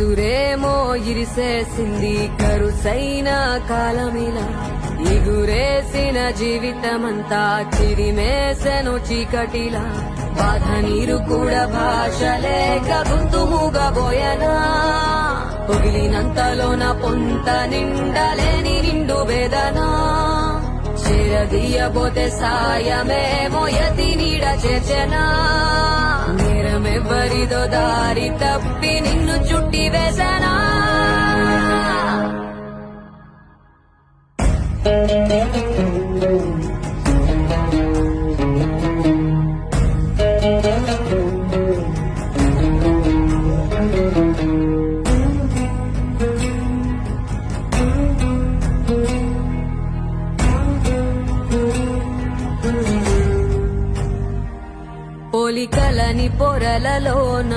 ఉసురేమో ఇరిసేసింది కరుసైన కాలమిలా ఎగురేసిన జీవితమంతా చిరిమేసెను చీకటిలా బాధ నీరు కూడా భాష లేక గొంతు మూగబోయనా పొగిలినంతలోన పొంత నిండలేని నిండు వేదనా చేరదీయబోతే సాయమేమో యతి నీడ చేర్చనా నేరమెవ్వరిదో దారి తప్పి నిన్ను చుట్టి వేసనా పోలికలని పొరలలోన